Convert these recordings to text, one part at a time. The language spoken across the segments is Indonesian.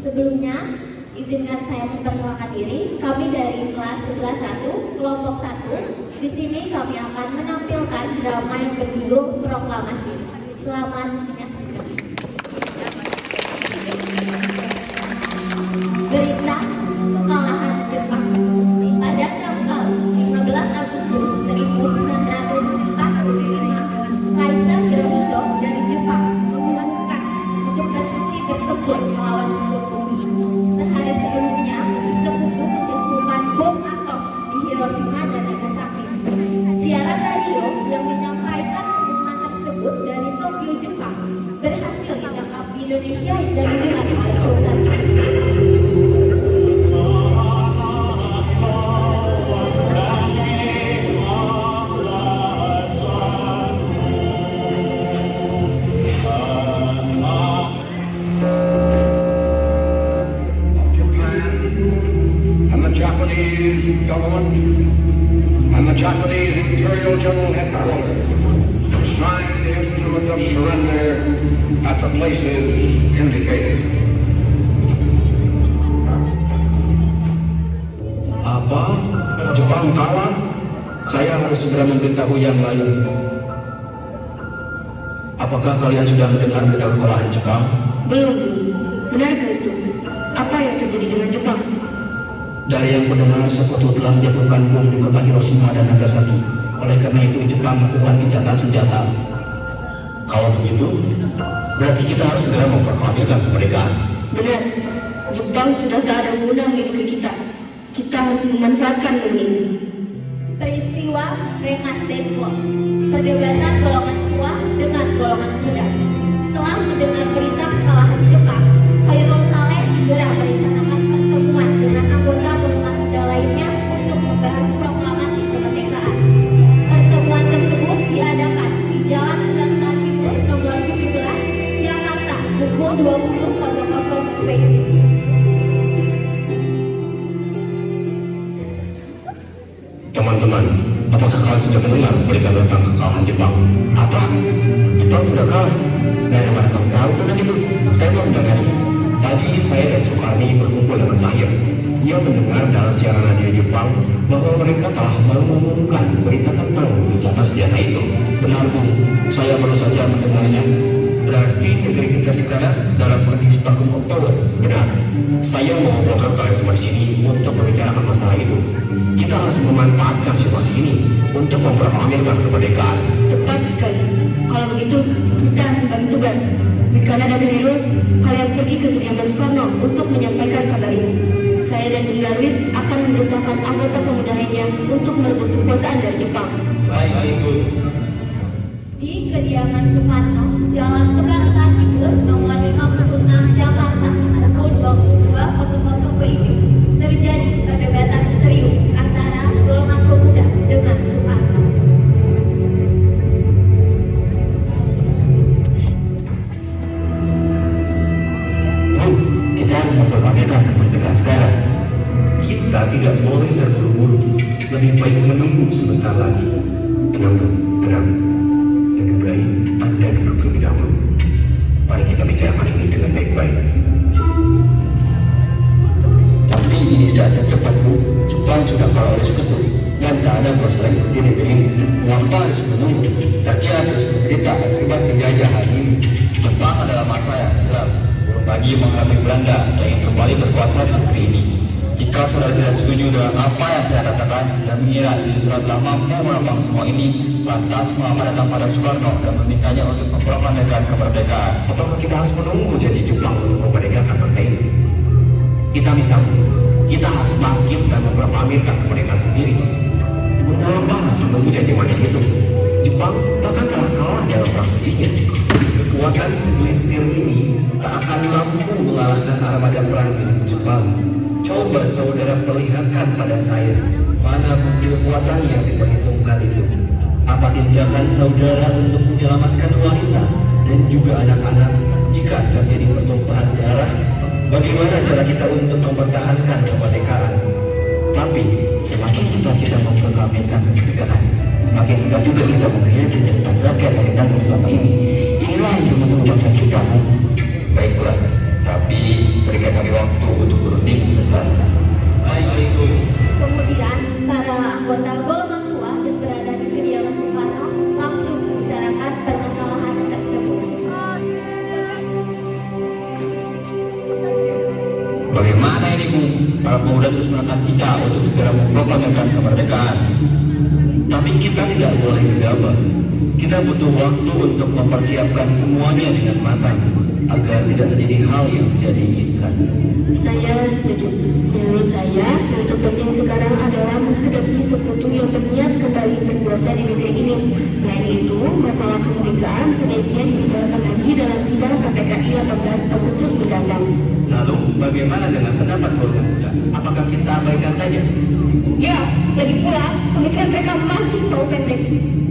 Sebelumnya, izinkan saya memperkenalkan diri. Kami dari kelas 11-1, kelompok 1. Di sini kami akan menampilkan drama yang berjudul Proklamasi. Selamat menyaksikan. Berita kekalahan Jepang. Pada tanggal 15 Agustus 1945, Kaisar Hirohito dari Jepang mengumumkan untuk berhenti berkebun melawan sekutu. Sehari sebelumnya, sekutu menjatuhkan bom atom di Hiroshima dan Nagasaki. Siaran radio yang menyampaikan pengumuman tersebut dari Tokyo, Jepang, berhasil ditangkap di Indonesia dan didengar oleh Sultan. Japanese government and the Japanese Imperial General Headquarters signed the instrument of surrender at the places indicated. Apa? Jepang kalah? Saya harus segera memberitahu yang lain. Apakah kalian sudah mendengar berita kekalahan Jepang? Belum. Benarkah itu? Apa yang terjadi dengan Jepang? Dari yang mendengar, sekutu telah menjatuhkan bom di kota Hiroshima dan Nagasaki. Oleh karena itu, Jepang melakukan gencatan senjata. Kalau begitu, berarti kita harus segera memproklamirkan kemerdekaan. Benar. Jepang sudah tak ada guna di negeri kita. Kita harus memanfaatkan ini. Peristiwa Rengas Dengklok. Perdebatan golongan tua dengan golongan muda. Setelah mendengar berita kekalahan Jepang, Khairul Saleh segera merencanakan pertemuan dengan anggota golongan muda lainnya untuk membahas proklamasi kemerdekaan. Pertemuan tersebut diadakan di Jalan Gangsal Timur nomor 17, Jakarta, pukul 20.00 WIB. Teman-teman, apakah kalian sudah mendengar berita tentang kekalahan Jepang? Apa? Jepang sudah kalah? Dan mana kamu tahu tentang itu? Saya belum mendengarnya. Tadi saya dan Soekarni berkumpul dengan saya. Ia mendengar dalam siaran radio Jepang bahwa mereka telah mengumumkan berita tentang gencatan senjata itu. Benar, Bu. Saya baru saja mendengarnya. Berarti negeri kita sekarang dalam kondisi vakum of power. Benar. Saya mengumpulkan kalian semua di sini untuk membicarakan masalah itu. Kita harus memanfaatkan situasi ini untuk memproklamirkan kemerdekaan. Tepat sekali. Kalau begitu, kita harus membagi tugas. Wikana dan Heru, kalian pergi ke kediaman Soekarno untuk menyampaikan kabar ini. Saya dan Bung Darwis akan memberitahukan anggota pemuda lainnya untuk merebut kekuasaan dari Jepang. Baik, Bu. Di kediaman Soekarno, Jalan Pegangsaan Timur nomor 56, Jakarta, pukul 22.00 WIB, terjadi perdebatan serius antara golongan pemuda dengan Soekarno. Bu, kita harus memproklamirkan kemerdekaan sekarang. Kita tidak boleh terburu-buru. Lebih baik menunggu sebentar lagi. Tenang, Bu. Tenang. Lebih baik Anda duduk terlebih dahulu. Mari kita bicarakan ini dengan baik-baik. Tapi ini saat yang tepat, Bu. Jepang sudah kalah oleh sekutu dan tak ada proses lagi di negeri ini. Mengapa harus menunggu? Rakyat harus menderita akibat penjajahan ini. Jepang adalah masa yang gelap. Belum lagi mengalami Belanda yang ingin kembali berkuasa di negeri ini. Jika saudara tidak setuju dengan apa yang saya katakan dan mengira di surat lama mau menopang semua ini, lantas mengapa datang pada Soekarno dan memintanya untuk memproklamirkan kemerdekaan? Apakah kita harus menunggu janji Jepang untuk memerdekakan bangsa ini? Kita bisa, kita harus bangkit dan memproklamirkan kemerdekaan sendiri. Mengapa harus menunggu janji manis itu? Jepang bahkan telah kalah dalam perang sucinya. Kekuatan segelintir ini tak akan mampu mengalahkan armada perang milik Jepang. Coba saudara perlihatkan pada saya mana bukti kekuatan yang diperhitungkan itu. Apa tindakan saudara untuk menyelamatkan wanita dan juga anak-anak jika terjadi pertumpahan darah? Bagaimana cara kita untuk mempertahankan kemerdekaan? Tapi semakin kita tidak memproklamirkan kemerdekaan, semakin tidak juga kita mengkhianati rakyat yang ditanggung selama ini. Inilah yang menunggu bangsa kita. Baiklah, Tapi berikan kami waktu untuk berunding sebentar. Baik. Kemudian, para anggota golongan tua yang berada di kediaman Soekarno langsung membicarakan permasalahan tersebut. Bagaimana ini Bu? Para pemuda terus menekan kita untuk segera memproklamirkan kemerdekaan. Tapi kita tidak boleh gegabah. Kita butuh waktu untuk mempersiapkan semuanya dengan matang agar tidak terjadi hal yang tidak diinginkan. Saya setuju. Menurut saya, yang terpenting sekarang adalah menghadapi sekutu yang berniat kembali berkuasa di negeri ini. Selain itu, masalah kemerdekaan sebaiknya dibicarakan lagi dalam sidang PPKI 18 Agustus mendatang. Lalu bagaimana dengan pendapat golongan muda? Apakah kita abaikan saja? Ya, lagi pula, pemikiran mereka masih terlalu pendek.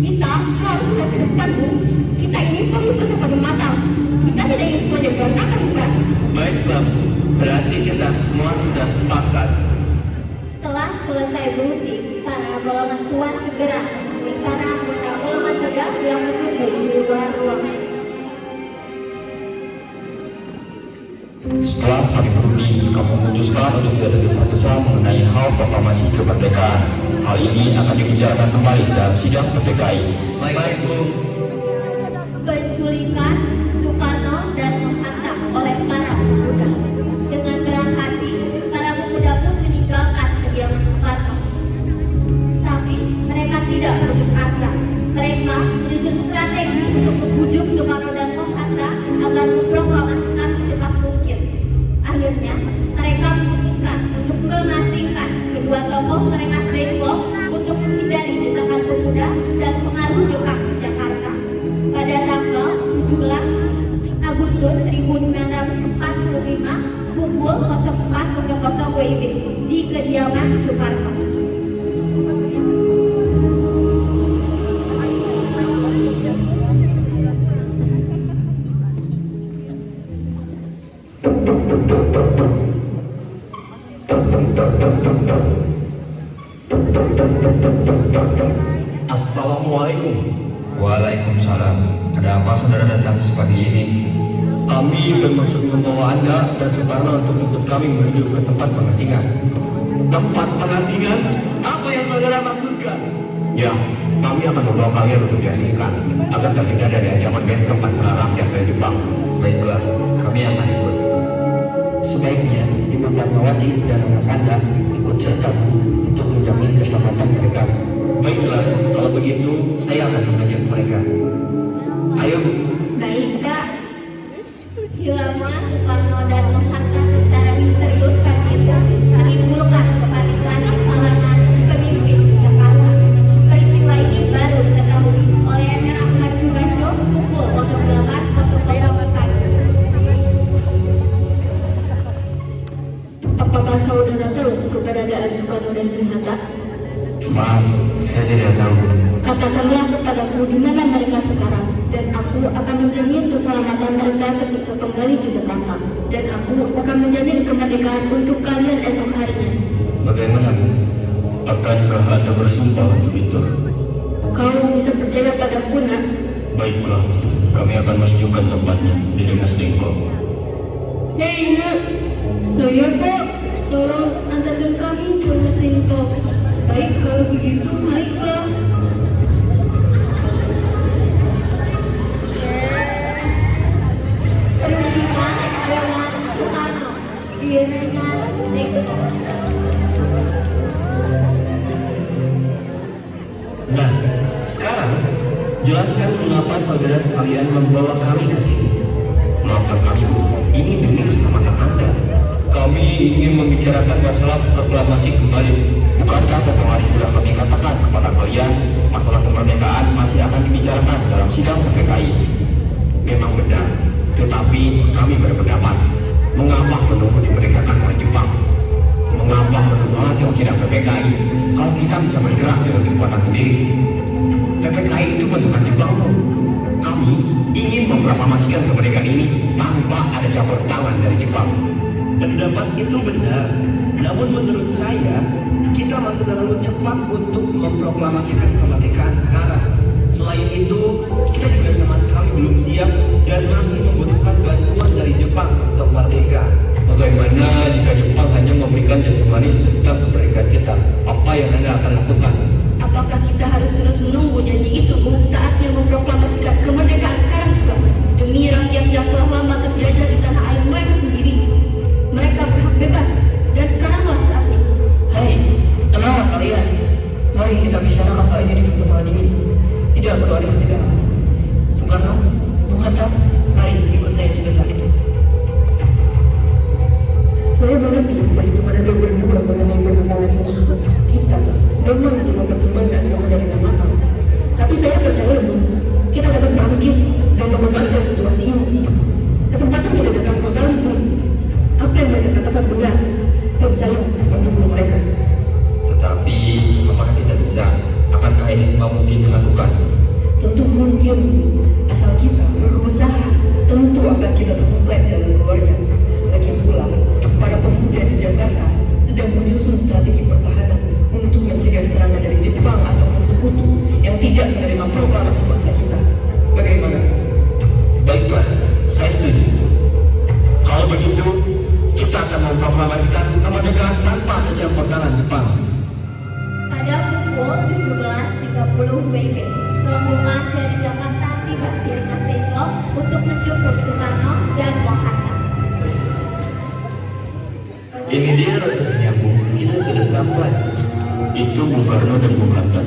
Kita harus melihat ke depan, Bu. Kita ini perlu persiapan matang. Kita tidak ingin semuanya berantakan, bukan? Baiklah, berarti kita semua sudah sepakat. Setelah selesai berunding, para golongan tua segera menemui para anggota golongan muda yang menunggu di luar ruangan. Setelah kami berunding, kami memutuskan untuk tidak tergesa-gesa mengenai hal proklamasi kemerdekaan. Hal ini akan dibicarakan kembali dalam sidang PPKI. Baik, Bu. Penculikan Soekarno dan Hatta oleh para pemuda. Dengan berat hati, para pemuda pun meninggalkan kediaman Soekarno. Tapi mereka tidak putus asa. Mereka menyusun strategi untuk membujuk Soekarno dan Hatta agar memproklamasikan secepat mungkin. Akhirnya, mereka memutuskan untuk mengasingkan kedua tokoh Rengas Dengklok untuk menghindari desakan pemuda dan pengaruh Jepang di Jakarta. Pada tanggal 17 Agustus 1945 pukul 04.00 WIB di kediaman Soekarno. Assalamualaikum. Waalaikumsalam. Ada apa saudara datang sepagi ini? Kami bermaksud membawa Anda dan Soekarno untuk ikut kami menuju ke tempat pengasingan. Tempat pengasingan? Apa yang saudara maksudkan? Ya, kami akan membawa kalian untuk diasingkan agar terhindar dari ancaman band keempat rakyat dari Jepang. Baiklah, kami akan ikut. Sebaiknya Ibu Fatmawati dan anak Anda ikut serta untuk menjamin keselamatan mereka. Baiklah, kalau begitu saya akan mengajak mereka. Ayo, Bu. Baik, Kak. Hilangnya Soekarno dan Hatta secara misterius kan itu menimbulkan kepanikan di kalangan pemimpin Jakarta. Peristiwa ini baru diketahui oleh Emir Ahmad Subarjo pukul 08.00 pagi. Apakah saudara tahu keberadaan Soekarno dan Bung Hatta? Maaf, saya tidak tahu. Katakanlah kepadaku di mana mereka sekarang, dan aku akan menjamin keselamatan mereka ketika kembali ke Jakarta, dan aku akan menjamin kemerdekaan untuk kalian esok harinya. Bagaimana, Bu? Akankah Anda bersumpah untuk itu? Kau bisa percaya padaku, nak? Baiklah, kami akan menunjukkan tempatnya di Rengas Dengklok. Hei, nak. Saya kok. Tolong antarkan kami ke Rengas Dengklok. Baik, kalau begitu, baiklah. Perundingan dengan Soekarno di Rengas Dengklok. Nah, sekarang jelaskan mengapa saudara sekalian membawa kami ke sini. Maafkan kami, Bu. Ini demi keselamatan Anda. Kami ingin membicarakan masalah proklamasi kembali. Bukankah beberapa hari sudah kami katakan kepada kalian masalah kemerdekaan masih akan dibicarakan dalam sidang PPKI? Memang benar, tetapi kami berpendapat, mengapa menunggu dimerdekakan oleh Jepang? Mengapa menunggu hasil sidang PPKI kalau kita bisa bergerak dengan kekuatan sendiri? PPKI itu bentukan Jepang, loh. Kami ingin memproklamasikan kemerdekaan ini tanpa ada campur tangan dari Jepang. Pendapat itu benar, namun menurut saya kita masih terlalu cepat untuk memproklamasikan kemerdekaan sekarang. Selain itu, kita juga sama sekali belum siap dan masih membutuhkan bantuan dari Jepang untuk merdeka. Bagaimana jika Jepang hanya memberikan janji manis tentang kemerdekaan kita? Apa yang Anda akan lakukan? Apakah kita harus terus menunggu janji itu, Bu? Saatnya memproklamasikan kemerdekaan sekarang juga. Demi rakyat yang telah lama terjajah di tanah air mereka sendiri. Mereka berhak bebas, dan sekaranglah saatnya. Hei, tenanglah kalian. Mari kita bicarakan hal ini dengan kepala dingin. Tidak perlu ada ketegangan. Soekarno, Bung Hatta, mari ikut saya sebentar. Saya mengerti perhitungan Anda berdua mengenai permasalahan ini. Kita memang mempertimbangkan semuanya dengan matang. Tapi saya percaya, Bu, kita dapat bangkit dan memanfaatkan situasi ini. Kesempatan tidak datang kembali, Bu. Apa yang mereka katakan benar, dan saya mendukung mereka. Tetapi, apakah kita bisa? Akankah ini semua mungkin dilakukan? Tentu mungkin, asal kita berusaha. Tentu akan kita temukan jalan keluarnya. Lagi pula, para pemuda di Jakarta sedang menyusun strategi pertahanan untuk mencegah serangan dari Jepang ataupun sekutu yang tidak menerima proklamasi bangsa kita. Bagaimana? Baiklah, saya setuju. Kalau begitu, kita akan memproklamasikan kemerdekaan tanpa ada campur tangan Jepang. Pada pukul 17.30 WIB, rombongan dari Jakarta tiba di Rengas Dengklok untuk menjemput Soekarno dan Bung Hatta. Ini dia rotasnya, Bu. Kita sudah sampai. Itu Bung Karno dan Bung Hatta.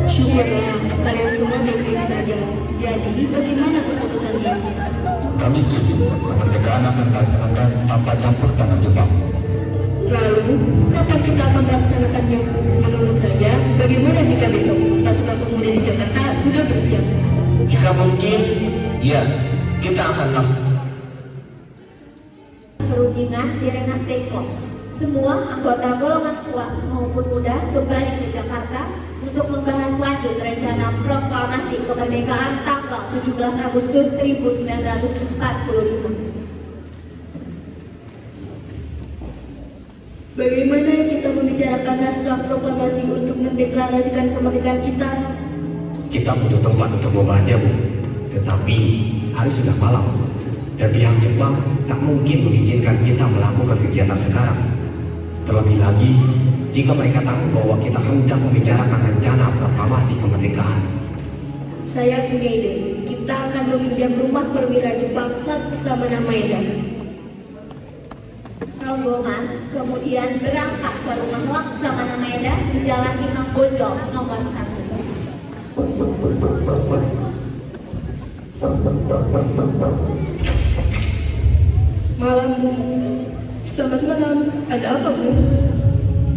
Syukurlah, kalian semua baik-baik saja. Jadi, bagaimana keputusan ini? Kami setuju. Kemerdekaan akan dilaksanakan tanpa campur tangan Jepang. Lalu, kapan kita akan melaksanakannya? Menurut saya, bagaimana jika besok pasukan pemuda di Jakarta sudah bersiap? Jika mungkin, ya, kita akan laksanakan. Perundingan di Rengas Dengklok. Semua anggota golongan tua maupun muda kembali ke Jakarta untuk membahas lanjut rencana proklamasi kemerdekaan tanggal 17 Agustus 1945. Bagaimana kita membicarakan naskah proklamasi untuk mendeklarasikan kemerdekaan kita? Kita butuh tempat untuk membahasnya, Bu. Tetapi, hari sudah malam. Dan pihak Jepang tak mungkin mengizinkan kita melakukan kegiatan sekarang. Terlebih lagi, jika mereka tahu bahwa kita hendak membicarakan rencana proklamasi kemerdekaan. Saya punya ide. Kita akan meminjam rumah perwira Jepang Laksamana Maeda. Rombongan kemudian berangkat ke rumah Laksamana Maeda di Jalan Imam Bonjol nomor 1. Malam, Bu. Selamat malam. Ada apa, Bu?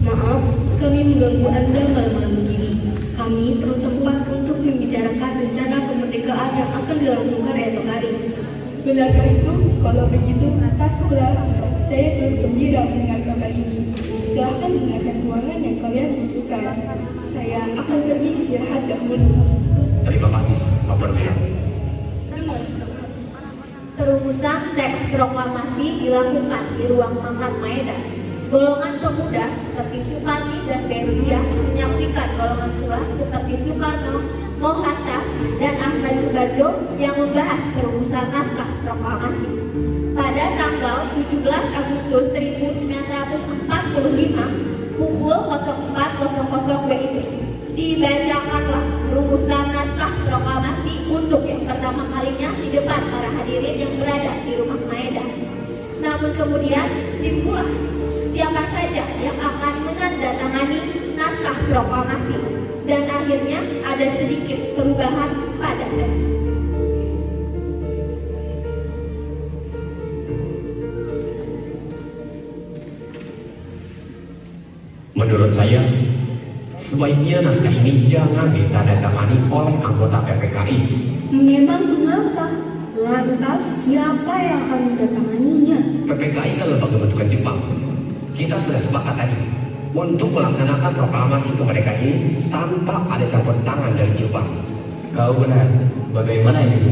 Maaf, kami mengganggu Anda malam-malam begini. Kami perlu tempat untuk membicarakan rencana kemerdekaan yang akan dilangsungkan esok hari. Benarkah itu? Kalau begitu, tasuklah. Saya turut gembira mendengar kabar ini. Silahkan gunakan ruangan yang kalian butuhkan. Saya akan pergi istirahat dahulu. Terima kasih, Pak Perwira. Perumusan teks proklamasi dilakukan di ruang makan Maeda. Golongan pemuda seperti Soekarni dan Berudia menyaksikan golongan tua seperti Soekarno, Bung Hatta, dan Ahmad Subarjo yang membahas perumusan naskah proklamasi. Pada tanggal 17 Agustus 1945 pukul 04.00 WIB dibacakanlah rumusan naskah proklamasi untuk yang pertama kalinya di depan para hadirin yang berada di rumah Maeda. Namun kemudian dimulai siapa saja yang akan menandatangani naskah proklamasi, dan akhirnya ada sedikit perubahan pada teks. Menurut saya, sebaiknya naskah ini jangan ditandatangani oleh anggota PPKI. Memang kenapa? Lantas siapa yang akan mendatanganinya? PPKI kan lembaga bentukan Jepang. Kita sudah sepakat tadi untuk melaksanakan proklamasi kemerdekaan ini tanpa ada campur tangan dari Jepang. Kau benar. Bagaimana ini, Bu?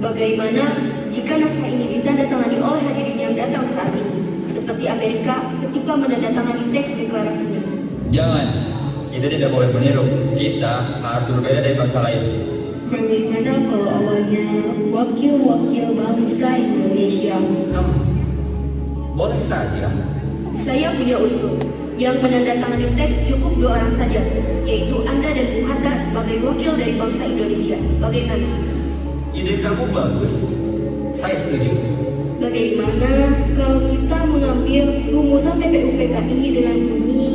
Bagaimana jika naskah ini ditandatangani oleh hadirin yang datang saat ini, seperti Amerika ketika menandatangani teks deklarasinya? Jangan. Kita tidak boleh meniru. Kita harus berbeda dari bangsa lain. Bagaimana kalau awalnya wakil-wakil bangsa Indonesia? Boleh saja. Saya punya usul. Yang menandatangani teks cukup 2 orang saja, yaitu Anda dan Bung Hatta sebagai wakil dari bangsa Indonesia. Bagaimana? Ide kamu bagus. Saya setuju. Bagaimana kalau kita mengambil rumusan PPUPKI dengan bunyi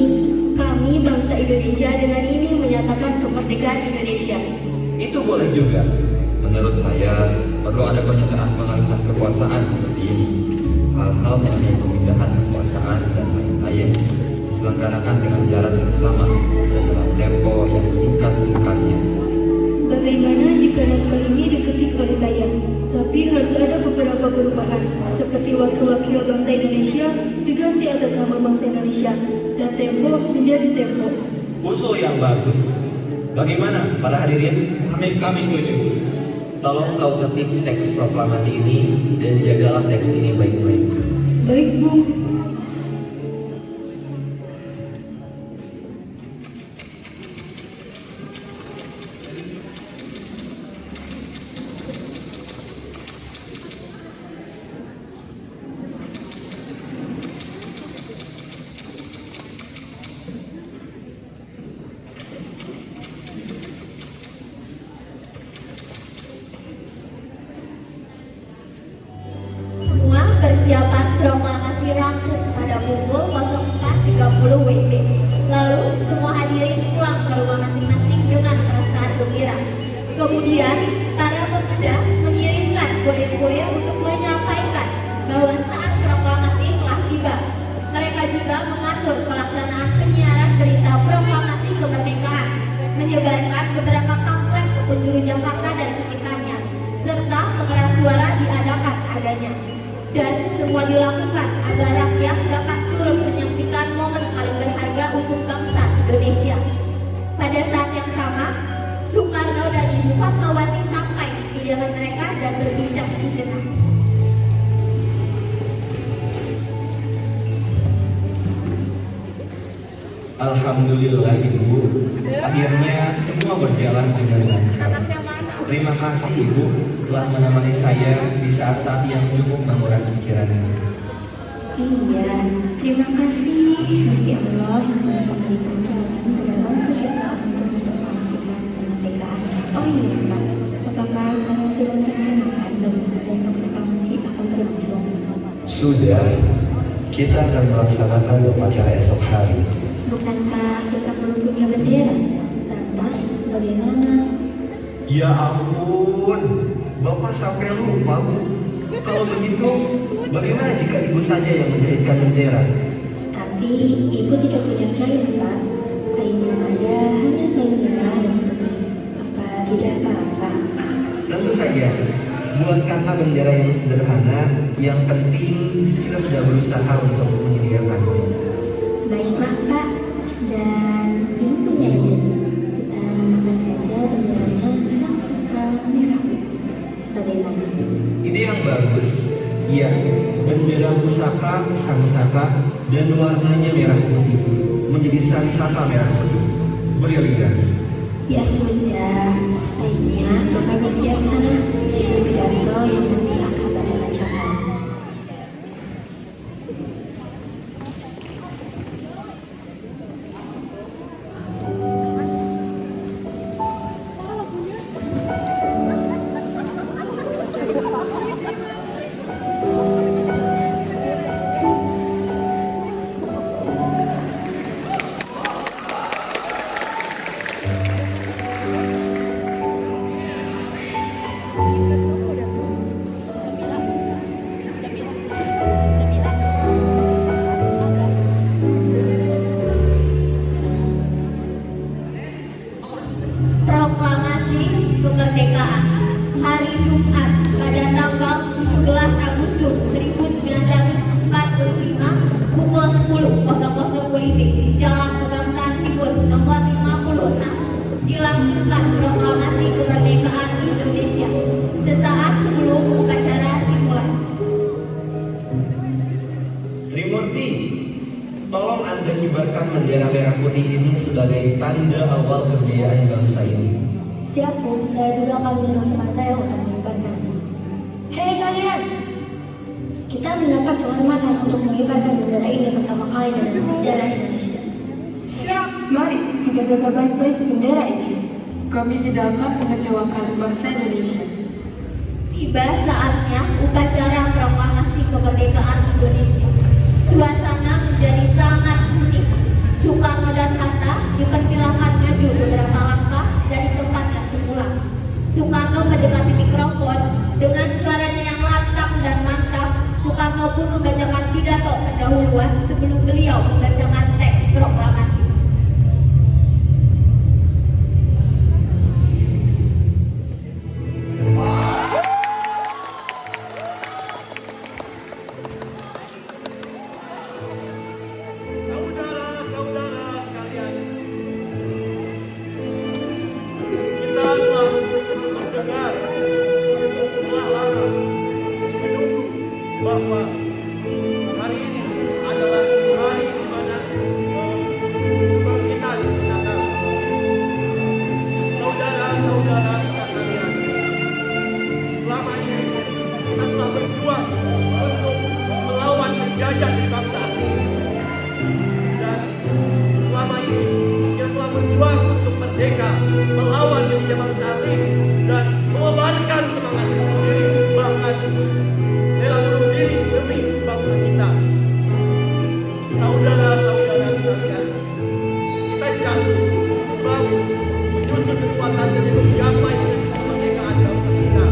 kami bangsa Indonesia dengan ini menyatakan kemerdekaan Indonesia? Itu boleh juga. Menurut saya, perlu ada pernyataan pengalihan kekuasaan seperti ini. Hal-hal mengenai pemindahan kekuasaan dan lain-lain diselenggarakan dengan cara seksama dan dalam tempo yang singkat-singkatnya. Bagaimana jika naskah ini diketik oleh saya? Tapi harus ada beberapa perubahan, seperti wakil-wakil bangsa Indonesia diganti atas nama bangsa Indonesia, dan tempo menjadi tempo. Usul yang bagus. Bagaimana para hadirin? Kami setuju. Tolong kau ketik teks proklamasi ini dan jagalah teks ini baik-baik. Baik, Bung. Semua persiapan proklamasi rampung pada pukul 04.30 WIB. Lalu semua hadirin pulang ke rumah masing-masing dengan perasaan gembira. Kemudian para pemuda mengirimkan kurir-kurir untuk menyampaikan bahwa saat proklamasi telah tiba. Mereka juga mengatur pelaksanaan penyiaran berita proklamasi kemerdekaan, menyebarkan beberapa pamflet ke penjuru Jakarta dan sekitarnya, serta pengeras suara diadakan adanya. Dan semua dilakukan agar rakyat dapat turut menyaksikan momen paling berharga untuk bangsa Indonesia. Pada saat yang sama, Soekarno dan Ibu Fatmawati sampai di pilihan mereka dan berbincang sejenak. Alhamdulillah Ibu, akhirnya semua berjalan dengan lancar. Terima kasih Ibu telah menemani saya di saat-saat yang cukup menguras pikirannya. Iya, terima kasih Gusti Allah yang telah memberikan jalan kepada bangsa kita untuk mendeklarasikan kemerdekaan. Oh iya Pak, apakah kamu sudah merencanakan bagaimana besok proklamasi akan berlangsung? Sudah, kita akan melaksanakan upacara esok hari. Bukankah kita perlu punya bendera? Lantas bagaimana? Ya ampun, Bapak sampai lupa Bu. Kalau begitu, bagaimana jika Ibu saja yang menjahitkan bendera? Tapi ibu tidak punya kain Pak. Kain yang ada hanya kain merah dan putih. Apa tidak apa-apa? Tentu saja, buatkanlah bendera yang sederhana. Yang penting kita sudah berusaha untuk menyediakannya. Baiklah Pak, dan ibu punya ide. Kita namakan saja benderanya Sang Saka Merah Putih. Bagaimana? Ide yang bagus. Iya, bendera pusaka Sang Saka dan warnanya merah putih menjadi Sang Saka Merah Putih. Brilian. Ya sudah, sebaiknya Bapak bersiap sana. Isu pidato yang nanti akan Bapak bacakan. mengibarkan bendera merah putih ini sebagai tanda awal kebudayaan bangsa ini. Siap, Bu. Saya juga akan menyuruh teman saya untuk mengibarkan. Hei kalian! Kita mendapat kehormatan untuk mengibarkan bendera ini pertama kali dalam sejarah Indonesia. Siap, mari kita jaga baik-baik bendera ini. Kami tidak akan mengecewakan bangsa Indonesia. Tiba saatnya upacara proklamasi kemerdekaan Indonesia. Suasana menjadi sangat unik. Soekarno dan Hatta dipersilakan maju beberapa langkah dari tempatnya semula. Soekarno mendekati mikrofon dengan suaranya yang lantang dan mantap. Soekarno pun membacakan pidato pendahuluan sebelum beliau membacakan teks proklamasi. Saudara-saudara sekalian, kita telah mendengar, telah lama menunggu bahwa hari ini adalah hari di mana kebangkitan datang. Saudara-saudara sekalian, selama ini kita telah berjuang untuk melawan penjajah di bangsa asing. Dan selama ini kita telah berjuang untuk merdeka, melawan penjajah bangsa asing dan mengorbankan semangat kita sendiri, bahkan rela bunuh diri demi bangsa kita. Saudara-saudara sekalian, kita jatuh, bangun, menyusun kekuatan demi menggapai kemerdekaan bangsa kita.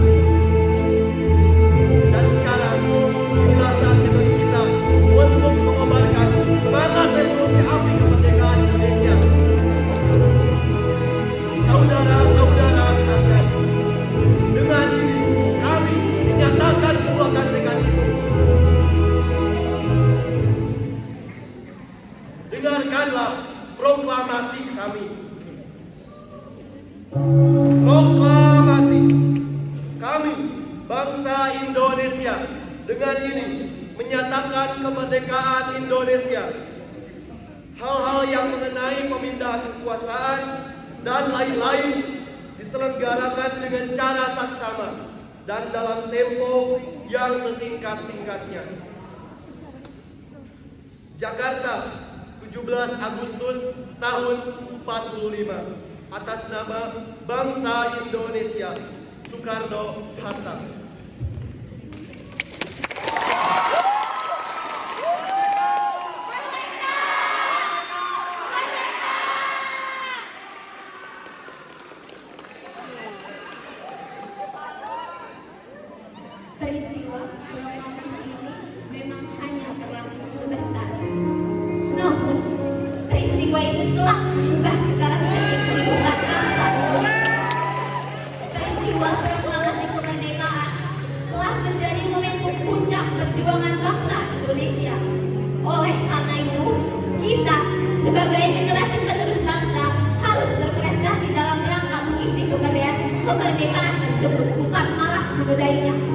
Dan sekarang inilah saatnya bagi kita untuk mengobarkan semangat revolusi api kemerdekaan Indonesia. Saudara-saudara sekalian, dengan ini kami menyatakan kekuatan tekad itu. Dengarkanlah proklamasi kami. Proklamasi kami, bangsa Indonesia, dengan ini menyatakan kemerdekaan Indonesia. Hal-hal yang mengenai pemindahan kekuasaan dan lain-lain diselenggarakan dengan cara saksama dan dalam tempo yang sesingkat-singkatnya. Jakarta, 17 Agustus tahun 45, atas nama bangsa Indonesia, Soekarno-Hatta. Peristiwa proklamasi ini memang hanya berlangsung sebentar. Namun, peristiwa itu telah mengubah segala kehidupan bangsa. Peristiwa proklamasi kemerdekaan telah menjadi momentum puncak perjuangan bangsa Indonesia. Oleh karena itu, kita sebagai generasi penerus bangsa harus berprestasi dalam rangka mengisi kemerdekaan tersebut, bukan malah menodainya.